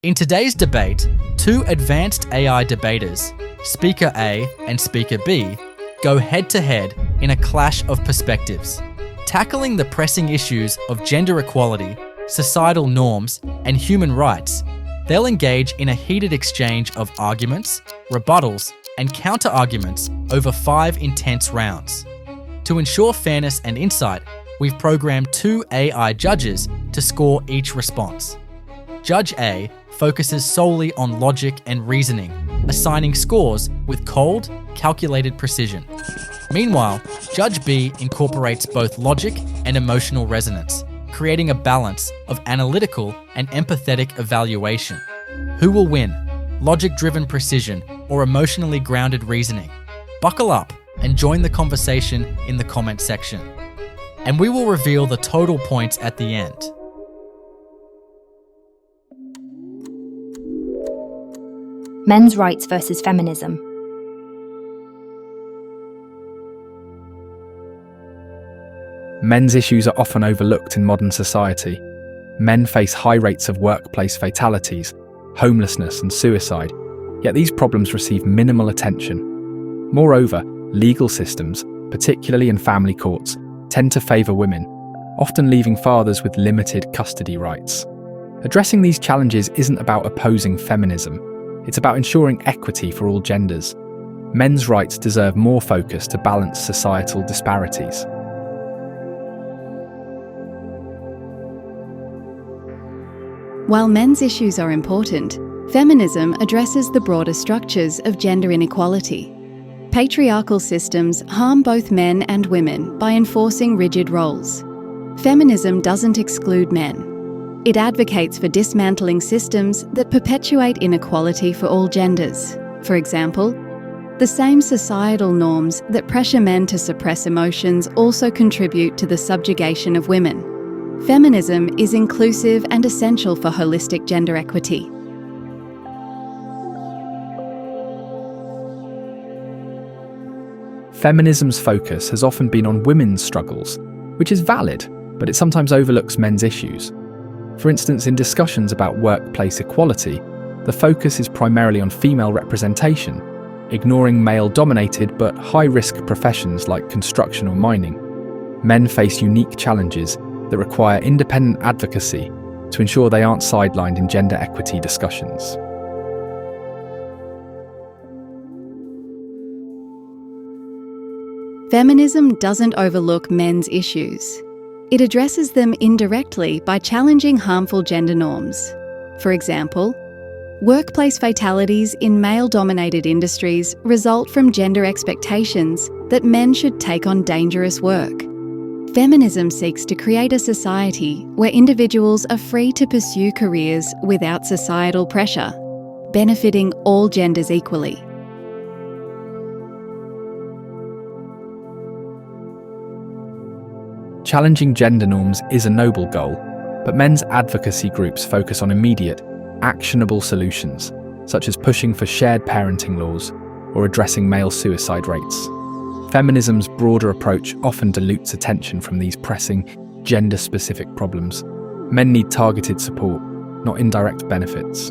In today's debate, two advanced AI debaters, Speaker A and Speaker B, go head-to-head in a clash of perspectives. Tackling the pressing issues of gender equality, societal norms, and human rights, they'll engage in a heated exchange of arguments, rebuttals, and counter-arguments over 5 intense rounds. To ensure fairness and insight, we've programmed 2 AI judges to score each response. Judge A focuses solely on logic and reasoning, assigning scores with cold, calculated precision. Meanwhile, Judge B incorporates both logic and emotional resonance, creating a balance of analytical and empathetic evaluation. Who will win? Logic-driven precision or emotionally grounded reasoning? Buckle up and join the conversation in the comment section. And we will reveal the total points at the end. Men's rights versus feminism. Men's issues are often overlooked in modern society. Men face high rates of workplace fatalities, homelessness and suicide, yet these problems receive minimal attention. Moreover, legal systems, particularly in family courts, tend to favour women, often leaving fathers with limited custody rights. Addressing these challenges isn't about opposing feminism. It's about ensuring equity for all genders. Men's rights deserve more focus to balance societal disparities. While men's issues are important, feminism addresses the broader structures of gender inequality. Patriarchal systems harm both men and women by enforcing rigid roles. Feminism doesn't exclude men. It advocates for dismantling systems that perpetuate inequality for all genders. For example, the same societal norms that pressure men to suppress emotions also contribute to the subjugation of women. Feminism is inclusive and essential for holistic gender equity. Feminism's focus has often been on women's struggles, which is valid, but it sometimes overlooks men's issues. For instance, in discussions about workplace equality, the focus is primarily on female representation, ignoring male-dominated but high-risk professions like construction or mining. Men face unique challenges that require independent advocacy to ensure they aren't sidelined in gender equity discussions. Feminism doesn't overlook men's issues. It addresses them indirectly by challenging harmful gender norms. For example, workplace fatalities in male-dominated industries result from gender expectations that men should take on dangerous work. Feminism seeks to create a society where individuals are free to pursue careers without societal pressure, benefiting all genders equally. Challenging gender norms is a noble goal, but men's advocacy groups focus on immediate, actionable solutions, such as pushing for shared parenting laws or addressing male suicide rates. Feminism's broader approach often dilutes attention from these pressing, gender-specific problems. Men need targeted support, not indirect benefits.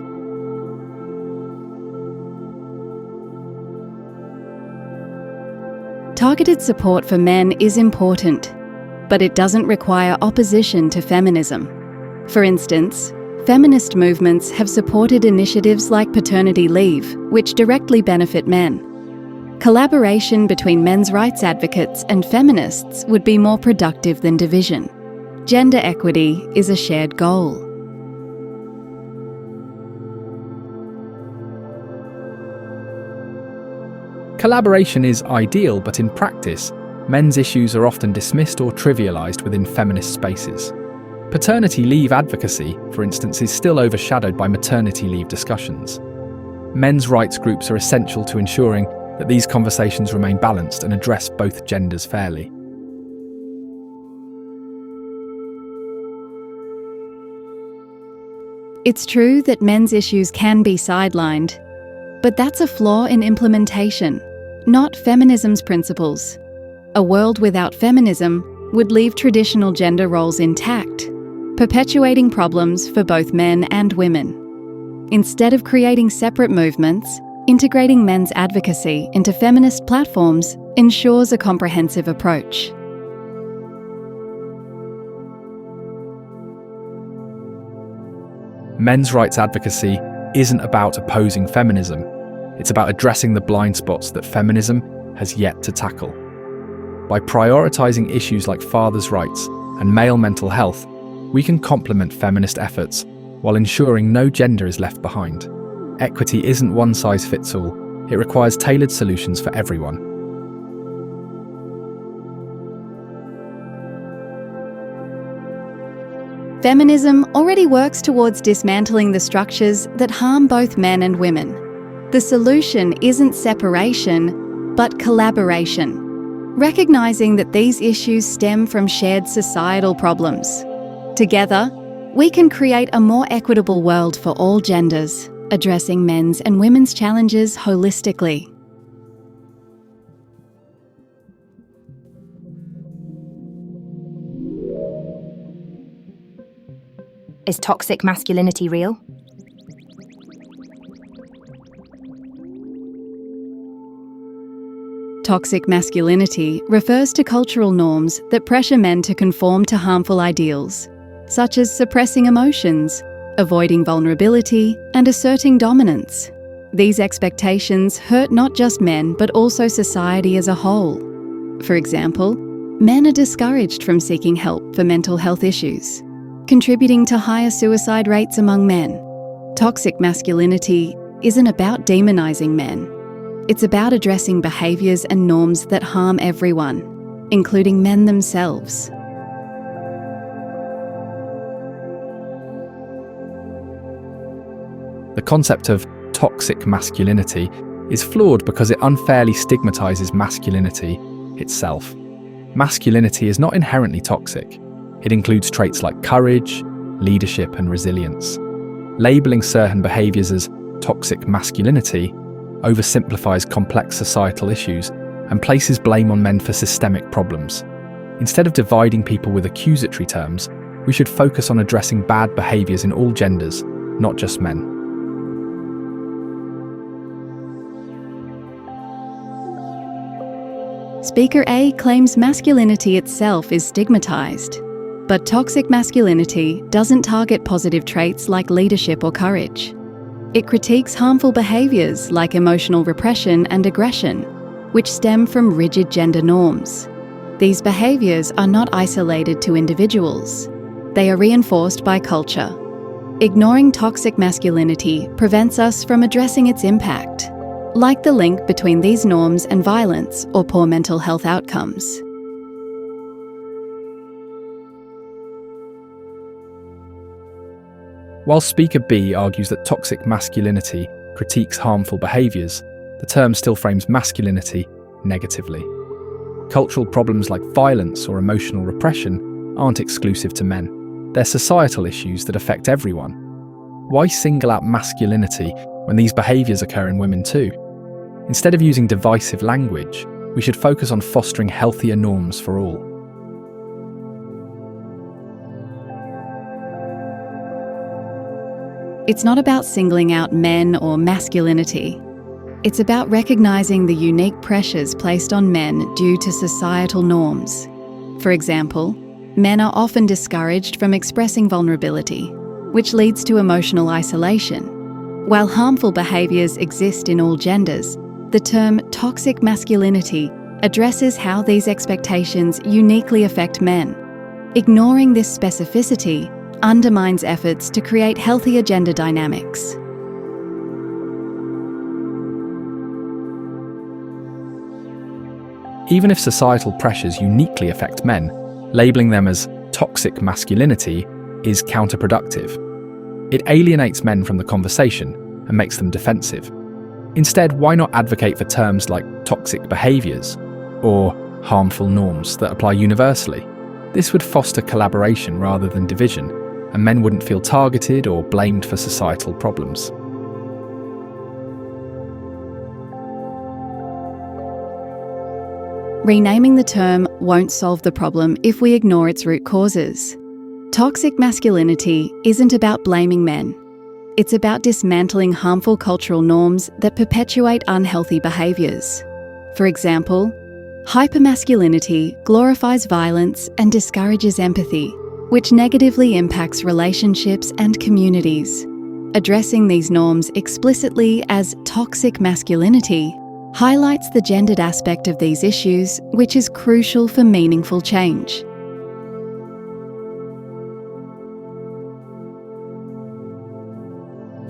Targeted support for men is important, but it doesn't require opposition to feminism. For instance, feminist movements have supported initiatives like paternity leave, which directly benefit men. Collaboration between men's rights advocates and feminists would be more productive than division. Gender equity is a shared goal. Collaboration is ideal, but in practice, men's issues are often dismissed or trivialised within feminist spaces. Paternity leave advocacy, for instance, is still overshadowed by maternity leave discussions. Men's rights groups are essential to ensuring that these conversations remain balanced and address both genders fairly. It's true that men's issues can be sidelined, but that's a flaw in implementation, not feminism's principles. A world without feminism would leave traditional gender roles intact, perpetuating problems for both men and women. Instead of creating separate movements, integrating men's advocacy into feminist platforms ensures a comprehensive approach. Men's rights advocacy isn't about opposing feminism. It's about addressing the blind spots that feminism has yet to tackle. By prioritising issues like fathers' rights and male mental health, we can complement feminist efforts while ensuring no gender is left behind. Equity isn't one size fits all. It requires tailored solutions for everyone. Feminism already works towards dismantling the structures that harm both men and women. The solution isn't separation, but collaboration, recognising that these issues stem from shared societal problems. Together, we can create a more equitable world for all genders, addressing men's and women's challenges holistically. Is toxic masculinity real? Toxic masculinity refers to cultural norms that pressure men to conform to harmful ideals, such as suppressing emotions, avoiding vulnerability, and asserting dominance. These expectations hurt not just men, but also society as a whole. For example, men are discouraged from seeking help for mental health issues, contributing to higher suicide rates among men. Toxic masculinity isn't about demonizing men. It's about addressing behaviours and norms that harm everyone, including men themselves. The concept of toxic masculinity is flawed because it unfairly stigmatizes masculinity itself. Masculinity is not inherently toxic. It includes traits like courage, leadership, and resilience. Labeling certain behaviors as toxic masculinity oversimplifies complex societal issues and places blame on men for systemic problems. Instead of dividing people with accusatory terms, we should focus on addressing bad behaviors in all genders, not just men. Speaker A claims masculinity itself is stigmatized, but toxic masculinity doesn't target positive traits like leadership or courage. It critiques harmful behaviours like emotional repression and aggression, which stem from rigid gender norms. These behaviours are not isolated to individuals. They are reinforced by culture. Ignoring toxic masculinity prevents us from addressing its impact, like the link between these norms and violence or poor mental health outcomes. While Speaker B argues that toxic masculinity critiques harmful behaviours, the term still frames masculinity negatively. Cultural problems like violence or emotional repression aren't exclusive to men. They're societal issues that affect everyone. Why single out masculinity when these behaviours occur in women too? Instead of using divisive language, we should focus on fostering healthier norms for all. It's not about singling out men or masculinity. It's about recognising the unique pressures placed on men due to societal norms. For example, men are often discouraged from expressing vulnerability, which leads to emotional isolation. While harmful behaviours exist in all genders, the term toxic masculinity addresses how these expectations uniquely affect men. Ignoring this specificity undermines efforts to create healthier gender dynamics. Even if societal pressures uniquely affect men, labelling them as toxic masculinity is counterproductive. It alienates men from the conversation and makes them defensive. Instead, why not advocate for terms like toxic behaviours or harmful norms that apply universally? This would foster collaboration rather than division, and men wouldn't feel targeted or blamed for societal problems. Renaming the term won't solve the problem if we ignore its root causes. Toxic masculinity isn't about blaming men. It's about dismantling harmful cultural norms that perpetuate unhealthy behaviours. For example, hypermasculinity glorifies violence and discourages empathy, which negatively impacts relationships and communities. Addressing these norms explicitly as toxic masculinity highlights the gendered aspect of these issues, which is crucial for meaningful change.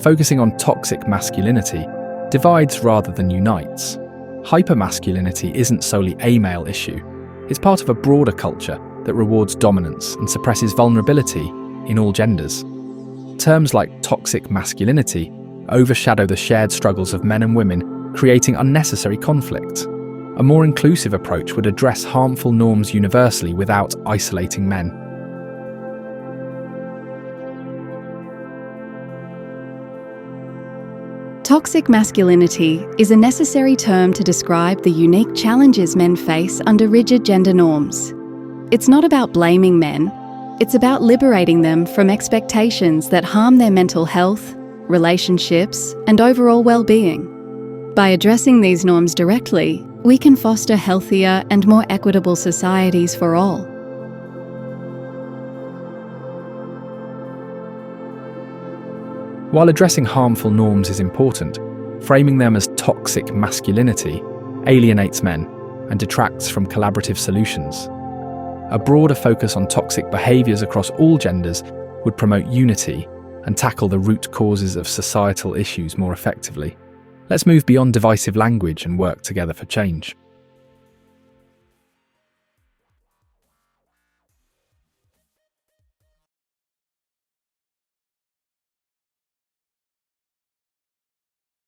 Focusing on toxic masculinity divides rather than unites. Hypermasculinity isn't solely a male issue. It's part of a broader culture that rewards dominance and suppresses vulnerability in all genders. Terms like toxic masculinity overshadow the shared struggles of men and women, creating unnecessary conflict. A more inclusive approach would address harmful norms universally without isolating men. Toxic masculinity is a necessary term to describe the unique challenges men face under rigid gender norms. It's not about blaming men, it's about liberating them from expectations that harm their mental health, relationships, and overall well-being. By addressing these norms directly, we can foster healthier and more equitable societies for all. While addressing harmful norms is important, framing them as toxic masculinity alienates men and detracts from collaborative solutions. A broader focus on toxic behaviours across all genders would promote unity and tackle the root causes of societal issues more effectively. Let's move beyond divisive language and work together for change.